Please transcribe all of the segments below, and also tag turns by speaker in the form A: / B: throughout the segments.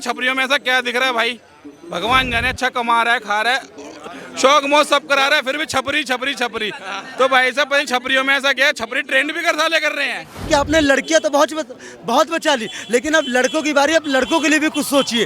A: छपरियों में ऐसा क्या दिख रहा है भाई? भगवान जाने, अच्छा कमा रहा है, खा रहा है, शौक मौज सब करा रहा है, फिर भी छपरी छपरी छपरी। तो भाई साहब पता नहीं छपरियों में ऐसा क्या है, छपरी ट्रेंड भी कर रहे हैं
B: कि आपने लड़कियां तो बहुत बचा ली, लेकिन अब लड़कों की बारी, अब लड़कों के लिए भी कुछ सोचिए।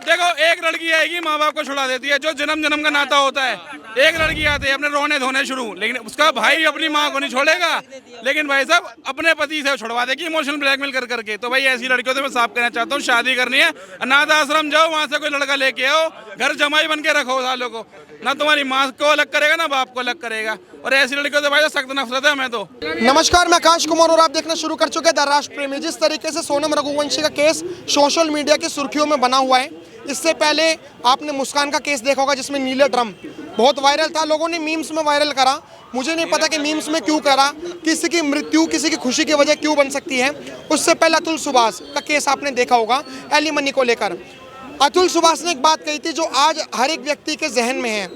A: देखो, एक लड़की आएगी माँ बाप को छुड़ा देती है, जो जन्म जन्म का नाता होता है। एक लड़की आती है अपने रोने धोने शुरू, लेकिन उसका भाई अपनी माँ को नहीं छोड़ेगा, लेकिन भाई साहब अपने पति से छुड़वा देगी इमोशनल ब्लैकमेल कर करके। तो भाई ऐसी लड़कियों से मैं साफ कहना चाहता हूँ, शादी करनी है अनाथ आश्रम जाओ, वहाँ से कोई लड़का लेके आओ, घर जमाई बन के रखो सालों को, ना तुम्हारी माँ को अलग करेगा ना बाप को अलग करेगा। और ऐसी लड़कियों से भाई सख्त नफरत है हमें तो।
C: नमस्कार, मैं आकाश कुमार और आप देखना शुरू कर चुके हैं द राष्ट्र प्रेमी। जिस तरीके से सोनम रघुवंशी का केस सोशल मीडिया की सुर्खियों में बना हुआ है, इससे पहले आपने मुस्कान का केस देखा होगा जिसमें नीले ड्रम बहुत वायरल था, लोगों ने मीम्स में वायरल करा। मुझे नहीं पता कि मीम्स में क्यों करा, किसी की मृत्यु किसी की खुशी की वजह क्यों बन सकती है। उससे पहले अतुल सुभाष का केस आपने देखा होगा एलिमनी को लेकर। अतुल सुभाष ने एक बात कही थी जो आज हर एक व्यक्ति के जहन में है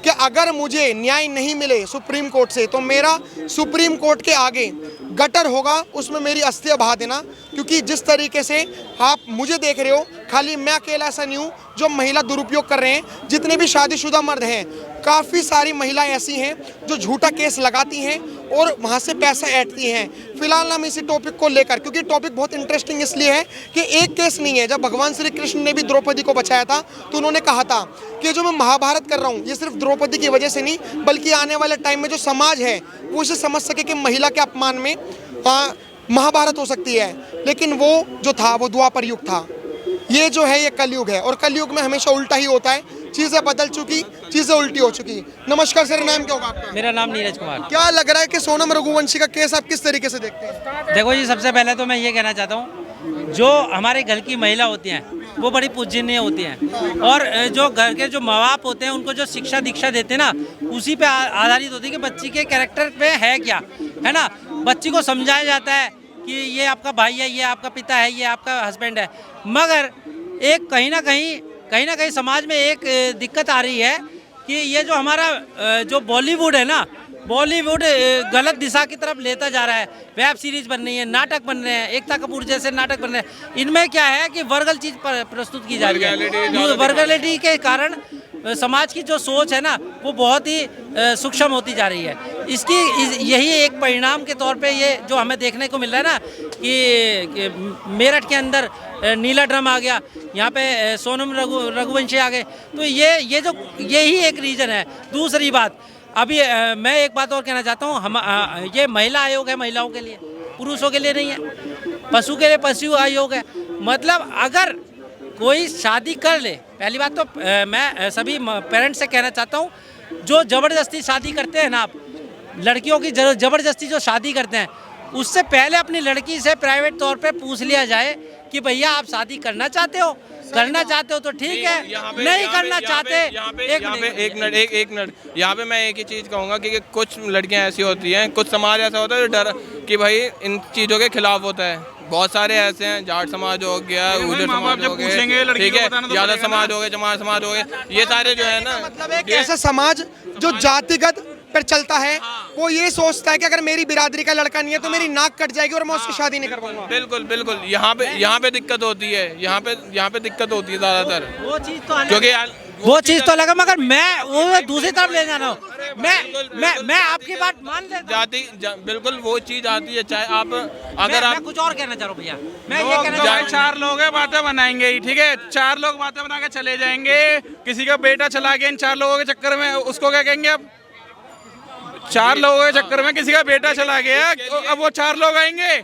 C: कि अगर मुझे न्याय नहीं मिले सुप्रीम कोर्ट से तो मेरा सुप्रीम कोर्ट के आगे गटर होगा, उसमें मेरी अस्थियां बहा देना। क्योंकि जिस तरीके से आप मुझे देख रहे हो, खाली मैं अकेला ऐसा नहीं हूँ जो महिला दुरुपयोग कर रहे हैं। जितने भी शादीशुदा मर्द हैं, काफ़ी सारी महिलाएं ऐसी हैं जो झूठा केस लगाती हैं और वहाँ से पैसा ऐंठती हैं। फिलहाल हम इसी टॉपिक को लेकर, क्योंकि टॉपिक बहुत इंटरेस्टिंग इसलिए है कि एक केस नहीं है। जब भगवान श्री कृष्ण ने भी द्रौपदी को बचाया था तो उन्होंने कहा था कि जो मैं महाभारत कर रहा हूँ ये सिर्फ द्रौपदी की वजह से नहीं, बल्कि आने वाले टाइम में जो समाज है वो इसे समझ सके कि महिला के अपमान में महाभारत हो सकती है। लेकिन वो जो था वो द्वापर युग था, ये जो है ये कलयुग है, और कलयुग में हमेशा उल्टा ही होता है। चीज़ें बदल चुकी, चीज़ें उल्टी हो चुकी। नमस्कार सर, नाम क्या होगा आपका?
D: मेरा नाम नीरज कुमार।
C: क्या लग रहा है कि सोनम रघुवंशी का केस आप किस तरीके से देखते हैं?
D: देखो जी, सबसे पहले तो मैं ये कहना चाहता हूँ, जो हमारे घर की महिला होती हैं वो बड़ी पूजनीय होती हैं, और जो घर के जो माँ बाप होते हैं उनको जो शिक्षा दीक्षा देते हैं ना, उसी पे आधारित होती है कि बच्ची के कैरेक्टर पे है क्या, है ना। बच्ची को समझाया जाता है कि ये आपका भाई है, ये आपका पिता है, ये आपका हस्बैंड है। मगर एक कहीं ना कहीं समाज में एक दिक्कत आ रही है कि ये जो हमारा जो बॉलीवुड है ना, बॉलीवुड गलत दिशा की तरफ लेता जा रहा है। वेब सीरीज बन रही है, नाटक बन रहे हैं, एकता कपूर जैसे नाटक बन रहे हैं। इनमें क्या है कि वर्गल चीज प्रस्तुत की जा रही है। वर्गलिटी के कारण समाज की जो सोच है ना वो बहुत ही सूक्ष्म होती जा रही है। इसकी यही एक परिणाम के तौर पे ये जो हमें देखने को मिल रहा है ना कि मेरठ के अंदर नीला ड्रम आ गया, यहाँ पे सोनम रघुवंशी आ गए। तो यही एक रीज़न है। दूसरी बात, अभी मैं एक बात और कहना चाहता हूँ, हम ये महिला आयोग है महिलाओं के लिए, पुरुषों के लिए नहीं है। पशु के लिए पशु आयोग है। मतलब अगर कोई शादी कर ले, पहली बात तो मैं सभी पेरेंट्स से कहना चाहता हूँ, जो ज़बरदस्ती शादी करते हैं ना, आप लड़कियों की ज़बरदस्ती जो शादी करते हैं, उससे पहले अपनी लड़की से प्राइवेट तौर पे पूछ लिया जाए कि भैया आप शादी करना चाहते हो तो ठीक है, नहीं करना चाहते।
E: एक मिनट, यहाँ पे मैं एक ही चीज़ कहूँगा कि कुछ लड़कियाँ ऐसी होती हैं, कुछ समाज ऐसा होता है जो डर कि भाई इन चीज़ों के खिलाफ होता है। बहुत सारे ऐसे हैं, जाट समाज हो गया, उजर समाज हो गया, ठीक है, यादव समाज हो गया, जमात समाज हो गया, ये सारे जो है ना,
C: मतलब एक ऐसा समाज जो जातिगत पर चलता है, वो ये सोचता है कि अगर मेरी बिरादरी का लड़का नहीं है तो मेरी नाक कट जाएगी और मैं उसकी शादी नहीं करवाऊंगा।
E: बिल्कुल यहाँ पे दिक्कत होती है, यहाँ पे दिक्कत होती है ज्यादातर।
D: वो चीज़ तो
E: क्योंकि
D: वो चीज़ तो लगा, मगर मैं वो दूसरी तरफ ले जाना हूँ। मैं आपकी बात मान लेता हूँ।
E: बिल्कुल वो चीज़ आती है, चाहे आप
D: मैं कुछ और कहना चाह रहा हूँ भैया। मैं ये कहना चाह रहा हूँ,
A: चार लोग हैं, बातें बनाएंगे ही, ठीक है, चार लोग बातें बना के चले जाएंगे। किसी का बेटा चला गया इन चार लोगों के चक्कर में, उसको क्या कहेंगे? अब चार लोगों के चक्कर में किसी का बेटा चला गया, अब वो चार लोग आएंगे,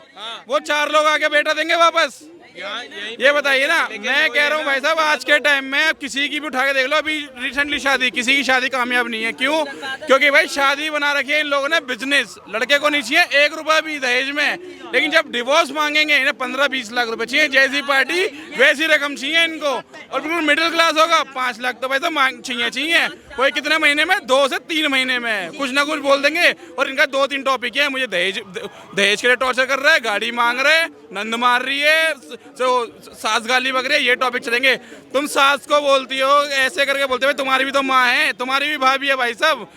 A: वो चार लोग आके बेटा देंगे वापस? ये बताइए ना। मैं कह रहा हूँ भाई साहब, आज के टाइम में किसी की भी उठा के देख लो, अभी रिसेंटली शादी, किसी की शादी कामयाब नहीं है। क्यों? क्योंकि भाई शादी बना रखी है इन लोगों ने बिजनेस। लड़के को नहीं चाहिए 1 रुपया भी दहेज में, लेकिन जब डिवोर्स मांगेंगे इन्हें 15-20 लाख रुपए चाहिए। जैसी पार्टी वैसी रकम चाहिए इनको, और बिल्कुल मिडिल क्लास होगा 5 लाख तो भाई साहब मांग चाहिए। कोई कितने महीने में? 2 से 3 महीने में कुछ ना कुछ बोल देंगे। और इनका 2-3 टॉपिक है, मुझे दहेज के लिए टॉर्चर कर रहा है, गाड़ी मांग रहे, नंद मार रही है, जो सास गाली बक रही है, ये टॉपिक चलेंगे। तुम सास को बोलती हो ऐसे करके, बोलते हो तुम्हारी भी तो माँ है, तुम्हारी भी भाभी है। भाई साहब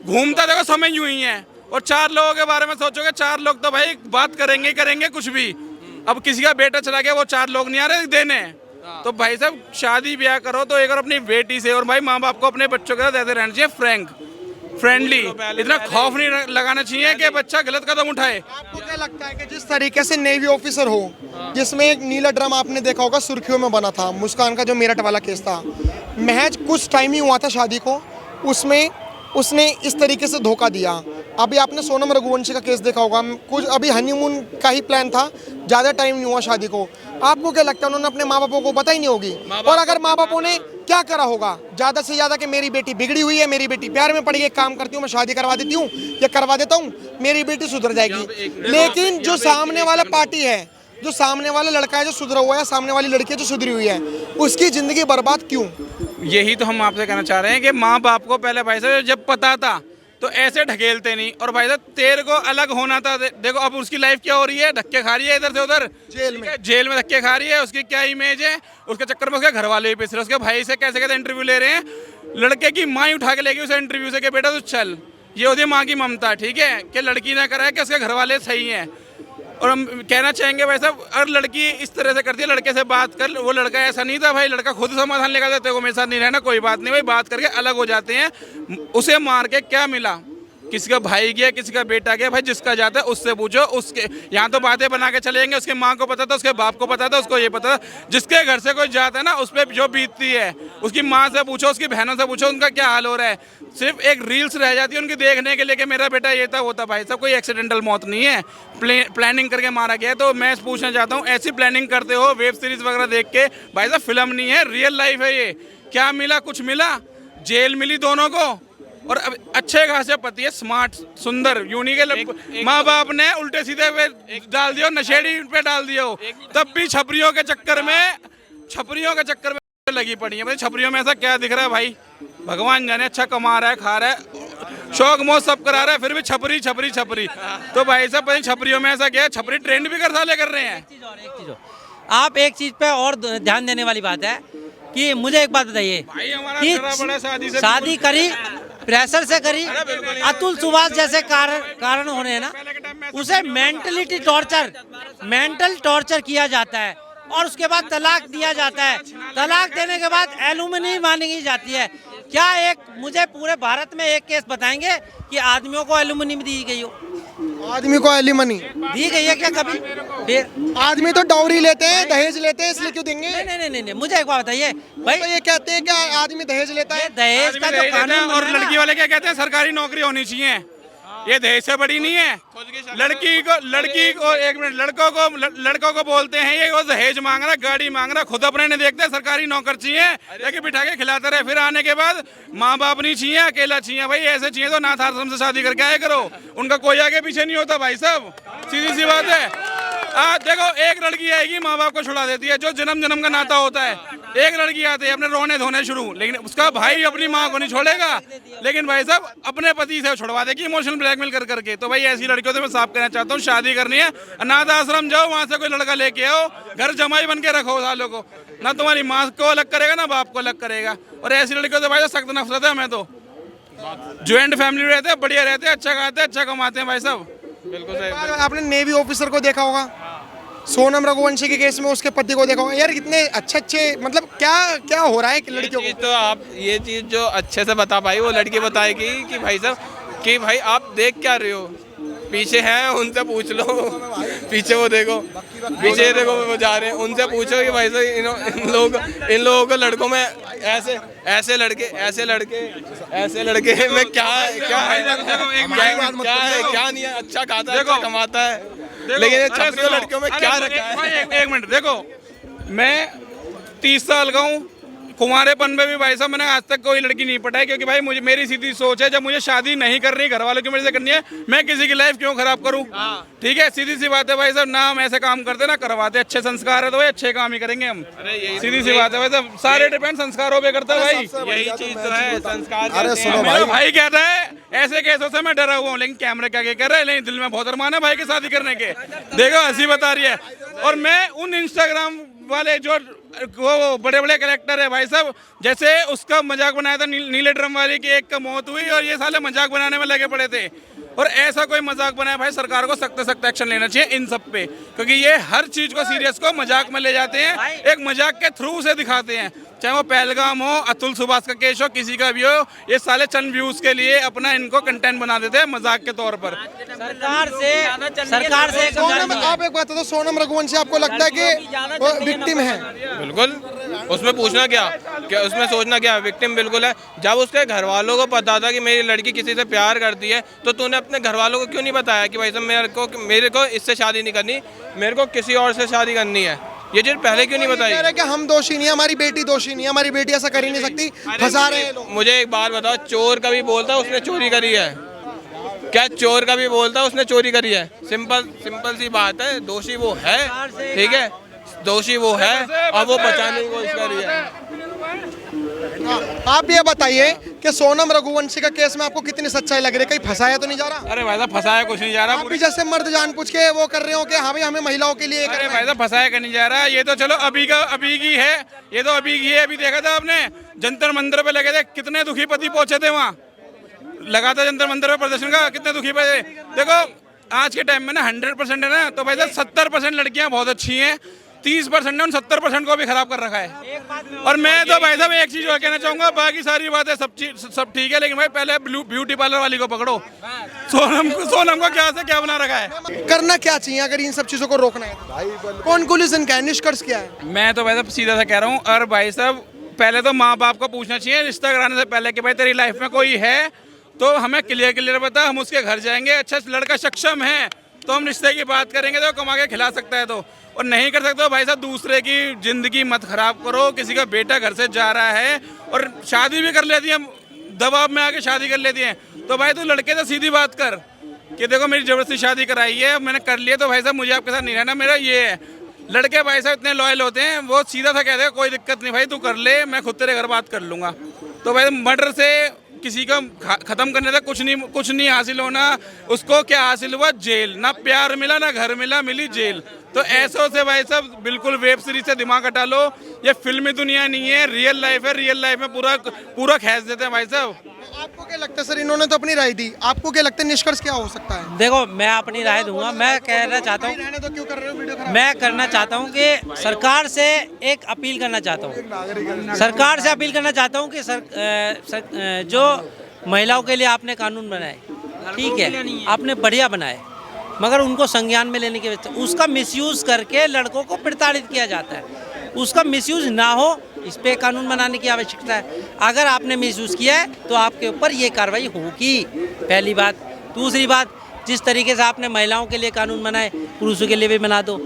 A: घूमता देखो समय यूं ही है। और 4 लोगों के बारे में सोचोगे, 4 लोग तो भाई बात करेंगे कुछ भी। अब किसी का बेटा चला गया, वो 4 लोग नहीं आ रहे देने, तो भाई साहब शादी ब्याह करो तो एक और अपनी बेटी से, और भाई माँ बाप को अपने बच्चों के साथ ऐसे रहना चाहिए, फ्रैंक फ्रेंडली, इतना खौफ नहीं लगाना चाहिए कि बच्चा गलत कदम उठाए।
C: आपको क्या लगता है कि जिस तरीके से नेवी ऑफिसर हो, जिसमें एक नीला ड्रम आपने देखा होगा सुर्खियों में बना था, मुस्कान का जो मेरठ वाला केस था, महज कुछ टाइम ही हुआ था शादी को, उसमें उसने इस तरीके से धोखा दिया। अभी आपने सोनम रघुवंशी का केस देखा होगा, कुछ अभी हनीमून का ही प्लान था, ज़्यादा टाइम नहीं हुआ शादी को। आपको क्या लगता है उन्होंने अपने माँ बापों को पता ही नहीं होगी, और अगर माँ बापों ने क्या करा होगा ज़्यादा से ज़्यादा कि मेरी बेटी बिगड़ी हुई है, मेरी बेटी प्यार में पड़ गई, एक काम करती हूँ मैं शादी करवा देती हूँ या करवा देता हूँ, मेरी बेटी सुधर जाएगी। लेकिन जो सामने वाला पार्टी है, जो सामने वाला लड़का है जो सुधरा हुआ है, सामने वाली लड़की है जो सुधरी हुई है, उसकी ज़िंदगी बर्बाद क्यों?
A: यही तो हम आपसे कहना चाह रहे हैं कि माँ बाप को पहले भाई साहब जब पता था तो ऐसे ढकेलते नहीं, और भाई साहब तेरे को अलग होना था। देखो अब उसकी लाइफ क्या हो रही है, धक्के खा रही है इधर से उधर, जेल में धक्के खा रही है, उसकी क्या इमेज है, उसके चक्कर में उसके घर वाले भी पिस रहे, उसके भाई से कैसे कैसे इंटरव्यू ले रहे हैं, लड़के की माँ ही उठा के लेगी उसे इंटरव्यू से कि बेटा तू चल। ये होती है माँ की ममता, ठीक है, कि लड़की ना कराए कि उसके घर वाले सही हैं। और हम कहना चाहेंगे भाई साहब, अगर लड़की इस तरह से करती है, लड़के से बात कर, वो लड़का ऐसा नहीं था भाई, लड़का खुद समाधान लेकर देते को मेरे साथ नहीं रहना, कोई बात नहीं भाई, बात करके अलग हो जाते हैं। उसे मार के क्या मिला, किसी का भाई गया, किसी का बेटा गया, भाई जिसका जाता है उससे पूछो। उसके यहाँ तो बातें बना के चलेंगे, उसके माँ को पता था, उसके बाप को पता था, उसको ये पता था, जिसके घर से कोई जाता है ना उस पर जो बीतती है, उसकी माँ से पूछो, उसकी बहनों से पूछो, उनका क्या हाल हो रहा है। सिर्फ एक रील्स रह जाती है उनकी देखने के लिए कि मेरा बेटा ये था वो था। भाई साहब कोई एक्सीडेंटल मौत नहीं है, प्लानिंग करके मारा गया है। तो मैं पूछना चाहता हूँ, ऐसी प्लानिंग करते हो वेब सीरीज वगैरह देख के, भाई साहब फिल्म नहीं है, रियल लाइफ है ये। क्या मिला, कुछ मिला, जेल मिली दोनों को, और अब अच्छे खासे पति है, स्मार्ट सुंदर, यूनी के माँ बाप ने उल्टे सीधे पे डाल दिया, नशेड़ी पे डाल दिया, तब भी छपरियों के चक्कर में लगी पड़ी है। भाई छपरियों में ऐसा क्या दिख रहा है भाई, भगवान जाने, अच्छा कमा रहा है, खा रहा है, शौक मौज सब करा रहा है, फिर भी छपरी छपरी छपरी। तो भाई साहब पता नहीं छपरियों में ऐसा क्या है, छपरी ट्रेंड भी कर रहे हैं।
D: एक चीज और आप एक चीज पे और ध्यान देने वाली बात है कि मुझे एक बात बताइए कि शादी करी, प्रेशर से करी, अतुल सुभाष जैसे कारण होने हैं ना, उसे मेंटल टॉर्चर किया जाता है, और उसके बाद तलाक दिया जाता है। तलाक देने के बाद एलुमनी मांगी जाती है। क्या एक मुझे पूरे भारत में एक केस बताएंगे कि आदमियों को एलुमनी दी गई हो?
C: आदमी को एलिमनी
D: दी गई है क्या कभी? फिर
C: आदमी तो डॉवरी लेते हैं, दहेज लेते हैं, इसलिए क्यों देंगे?
D: नहीं, मुझे एक बात बताइए भाई,
C: तो ये कहते हैं कि आदमी दहेज लेता है,
D: दहेज का जो कानून,
A: और लड़की वाले क्या कहते हैं, सरकारी नौकरी होनी चाहिए, ये दहेज से बड़ी नहीं है। लड़की को एक मिनट, लड़कों को बोलते हैं ये वो दहेज मांग रहा, गाड़ी मांग रहा, खुद अपने नहीं देखते, सरकारी नौकर चाहिए, लेकिन बिठा के खिलाते रहे, फिर आने के बाद माँ बाप नहीं चाहिए, अकेला चाहिए। भाई ऐसे चाहिए तो नाथ आश्रम से शादी करके आया करो, उनका कोई आगे पीछे नहीं होता भाई साहब, सीधी सी बात है। देखो एक लड़की आएगी माँ बाप को छुड़ा देती है, जो जन्म का नाता होता है, एक लड़की आती है अपने रोने धोने शुरू, लेकिन उसका भाई अपनी माँ को नहीं छोड़ेगा, लेकिन भाई साहब अपने पति से छुड़वा देगी इमोशनल ब्लैकमेल कर करके। तो भाई ऐसी लड़कियों से मैं साफ कहना चाहता हूँ, शादी करनी है अनाथ आश्रम जाओ, वहाँ से कोई लड़का लेके आओ, घर जमाई बन के रखो सालों को, ना तुम्हारी माँ को अलग करेगा ना बाप को अलग करेगा। और ऐसी लड़कियों से भाई सख्त नफरत है। मैं तो ज्वाइंट फैमिली रहते हैं, बढ़िया रहते हैं, अच्छा खाते हैं, अच्छा कमाते हैं भाई साहब।
E: बिल्कुल सही।
C: आपने नेवी ऑफिसर को देखा होगा, सोनम रघुवंशी के केस में उसके पति को देखा होगा, यार कितने अच्छे मतलब क्या हो रहा है कि लड़कियों को।
E: तो आप ये चीज़ जो अच्छे से बता पाई वो लड़की बताएगी कि भाई साहब कि भाई आप देख क्या रहे हो, पीछे हैं उनसे पूछ लो, पीछे वो देखो, पीछे देखो वो जा रहे हैं, उनसे पूछो कि भाई साहब इन लोगों को लड़कों में ऐसे लड़के में क्या नहीं है, अच्छा खाता है, अच्छा कमाता है, लेकिन छपरी लड़कियों में क्या रखा है।
A: एक मिनट देखो, मैं 30 साल का हूँ, कुंवारेपन में भी भाई साहब मैंने आज तक कोई लड़की नहीं पटाई, क्योंकि भाई मेरी सीधी सोच है, जब मुझे शादी नहीं करनी, घर वालों की वजह से करनी है, मैं किसी की लाइफ क्यों खराब करूं। ठीक है, सीधी सी बात है भाई साहब, ना हम ऐसे काम करते ना करवाते, अच्छे संस्कार है तो भाई अच्छे काम ही करेंगे हम। सीधी सी बात है भाई साहब, सारे डिपेंड संस्कारों पे करता है भाई, यही चीज तो है संस्कार। मेरा भाई कहता है ऐसे केसों से मैं डरा हुआ हूँ, लेकिन कैमरे के आगे कर रहा है, लेकिन दिल में बहुत अरमान है भाई की शादी करने के। देखो हंसी बता रही है, और मैं उन इंस्टाग्राम वाले जो वो बड़े करेक्टर है भाई साहब, जैसे उसका मजाक बनाया था नीले ड्रम वाले की एक का मौत हुई, और ये साले मजाक बनाने में लगे पड़े थे। और ऐसा कोई मजाक बनाए भाई, सरकार को सख्त सख्त एक्शन लेना चाहिए इन सब पे, क्योंकि ये हर चीज को सीरियस को मजाक में ले जाते हैं, एक मजाक के थ्रू से दिखाते हैं। चाहे वो पहलगाम हो, अतुल सुभाष का केस हो, किसी का भी हो, ये साले चंद व्यूज के लिए अपना इनको कंटेंट बना देते हैं मजाक के तौर पर।
D: सरकार से
C: सोनम, आप एक बात बताओ, सोनम रघुवंशी आपको लगता है कि वो विक्टिम है?
E: बिल्कुल, उसमें पूछना क्या, उसमें सोचना क्या, विक्टिम बिल्कुल है। जब उसके घर वालों को पता था कि मेरी लड़की किसी से प्यार करती है, तो तूने अपने घर वालों को क्यों नहीं बताया कि भाई साहब मेरे को इससे शादी नहीं करनी, मेरे को किसी और से शादी करनी है? ये चीज पहले क्यों नहीं बताई?
C: कह रहे कि हम दोषी नहीं है, हमारी बेटी दोषी नहीं है, हमारी बेटी ऐसा कर ही नहीं सकती, फंसा रहे हैं लोग।
E: मुझे एक बात बताओ, चोर का भी बोलता उसने चोरी करी है क्या? चोर का भी बोलता उसने चोरी करी है? सिंपल सी बात है, दोषी वो है, ठीक है, दोषी वो है और वो बचाने की कोशिश कर रही है।
C: आप ये बताइए कि सोनम रघुवंशी का केस में आपको कितनी सच्चाई लग रही है? कहीं फंसाया तो नहीं जा रहा?
A: अरे भाई साहब फंसाया कुछ नहीं जा रहा।
C: आप भी जैसे मर्द जान पूछ के वो कर रहे हो कि हाँ भाई हमें महिलाओं के लिए
A: अरे भाई साहब फंसाया का नहीं जा रहा, ये तो चलो अभी की है, ये तो अभी की है। अभी देखा था आपने जंतर मंदिर पे लगे थे, कितने दुखी पति पहुंचे थे वहाँ, लगा था जंतर मंदिर पे प्रदर्शन का, कितने दुखी पति। देखो आज के टाइम में ना 100% है ना, तो भाई साहब 70% लड़कियां बहुत अच्छी हैं, 30% ने उन 70% को भी खराब कर रखा है। और मैं तो भाई साहब एक चीज और कहना चाहूंगा, बाकी सारी बातें सब ठीक है, लेकिन भाई पहले ब्यूटी पार्लर वाली को पकड़ो। सोनम को क्या से क्या बना रखा है?
C: करना क्या चाहिए अगर इन सब चीजों को रोकना है तो? कंक्लूजन क्या है, निष्कर्ष क्या है?
A: मैं तो भाई साहब सीधा सा कह रहा हूँ, और भाई साहब पहले तो माँ बाप को पूछना चाहिए रिश्ता कराने से पहले कि भाई तेरी लाइफ में कोई है तो हमें क्लियर बता, हम उसके घर जाएंगे, अच्छा लड़का सक्षम है तो हम रिश्ते की बात करेंगे, तो कमा के खिला सकता है तो, और नहीं कर सकते हो भाई साहब दूसरे की जिंदगी मत खराब करो। किसी का बेटा घर से जा रहा है और शादी भी कर लेती है, दबाव में आके शादी कर लेती है, तो भाई तू लड़के से सीधी बात कर कि देखो मेरी जबरदस्ती शादी कराई है, मैंने कर लिया, तो भाई साहब मुझे आपके साथ नहीं रहना, मेरा ये है। लड़के भाई साहब इतने लॉयल होते हैं, वो सीधा सा कहते हैं कोई दिक्कत नहीं भाई तू कर ले, मैं खुद तेरे घर बात कर लूँगा। तो भाई मर्डर से किसी का खत्म करने तक कुछ नहीं हासिल होना। उसको क्या हासिल हुआ? जेल। ना प्यार मिला, ना घर मिला, मिली जेल। तो ऐसों से भाई साहब बिल्कुल वेब सीरीज से दिमाग हटा लो, ये फिल्मी दुनिया नहीं है, रियल लाइफ है, रियल लाइफ में पूरा खींच देते हैं भाई साहब।
C: आपको क्या लगता है सर, इन्होंने तो अपनी राय दी, आपको क्या लगता है निष्कर्ष क्या हो सकता है?
D: देखो मैं अपनी राय दूंगा, मैं कहना चाहता हूँ,
C: रहने तो क्यों कर रहे हो वीडियो खराब?
D: मैं करना चाहता हूँ कि सरकार से एक अपील करना चाहता हूँ, सरकार से अपील करना चाहता हूँ कि जो महिलाओं के लिए आपने कानून बनाए, ठीक है, आपने बढ़िया बनाए, मगर उनको संज्ञान में लेने के वजह से उसका मिसयूज़ करके लड़कों को प्रताड़ित किया जाता है। उसका मिसयूज़ ना हो, इस पे कानून बनाने की आवश्यकता है। अगर आपने मिसयूज़ किया है तो आपके ऊपर ये कार्रवाई होगी, पहली बात। दूसरी बात, जिस तरीके से आपने महिलाओं के लिए कानून बनाए, पुरुषों के लिए भी बना दो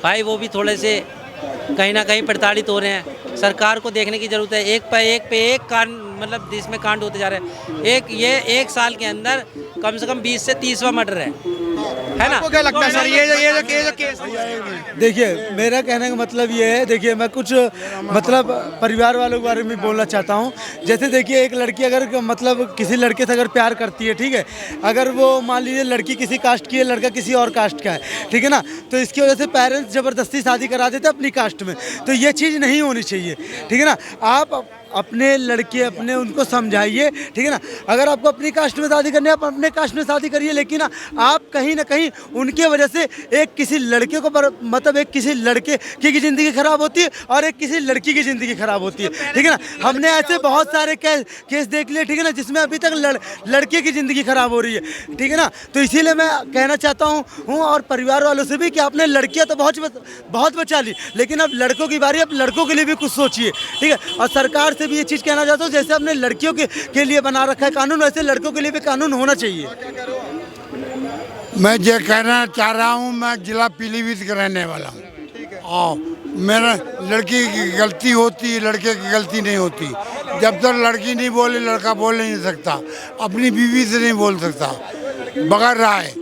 D: भाई, वो भी थोड़े से कहीं ना कहीं प्रताड़ित हो रहे हैं। सरकार को देखने की ज़रूरत है। एक पे एक कांड, मतलब देश में कांड होते जा रहे हैं। एक साल के अंदर कम से कम 20 से 30वां मर्डर है ना?
C: आपको क्या लगता है सर, ये जो केस?
B: देखिए मेरा कहने का मतलब ये है, देखिए मैं कुछ मतलब परिवार वालों के बारे में बोलना चाहता हूँ। जैसे देखिए एक लड़की अगर मतलब किसी लड़के से अगर प्यार करती है, ठीक है, अगर वो मान लीजिए लड़की किसी कास्ट की है, लड़का किसी और कास्ट का है, ठीक है ना, तो इसकी वजह से पेरेंट्स ज़बरदस्ती शादी करा देते हैं अपनी कास्ट में, तो ये चीज़ नहीं होनी चाहिए, ठीक है ना। आप अपने लड़के अपने उनको समझाइए, ठीक है ना। अगर आपको अपनी कास्ट में शादी करनी है, आप अपने कास्ट में शादी करिए, लेकिन आप कहीं ना कहीं उनके वजह से एक किसी लड़के को मतलब एक किसी लड़के की ज़िंदगी ख़राब होती है और एक किसी लड़की की ज़िंदगी ख़राब होती है, ठीक है ना। हमने ऐसे बहुत सारे केस देख लिए, ठीक है ना, जिसमें अभी तक लड़के की ज़िंदगी ख़राब हो रही है, ठीक है ना। तो इसीलिए मैं कहना चाहता हूँ और परिवार वालों से भी कि आपने लड़कियाँ तो बहुत बचा ली, लेकिन अब लड़कों की बारी, अब लड़कों के लिए भी कुछ सोचिए, ठीक है। और सरकार भी ये चीज़ कहना चाहता हूँ, जैसे हमने लड़कियों के लिए बना रखा है कानून, वैसे लड़कों के लिए भी कानून होना चाहिए।
F: मैं ये कहना चाह रहा हूँ, मैं जिला पीलीभीत का रहने वाला हूँ और मेरा लड़की की गलती होती है, लड़के की गलती नहीं होती। जब तक लड़की नहीं बोले लड़का बोल नहीं सकता, अपनी बीवी से नहीं बोल सकता बगैर राय।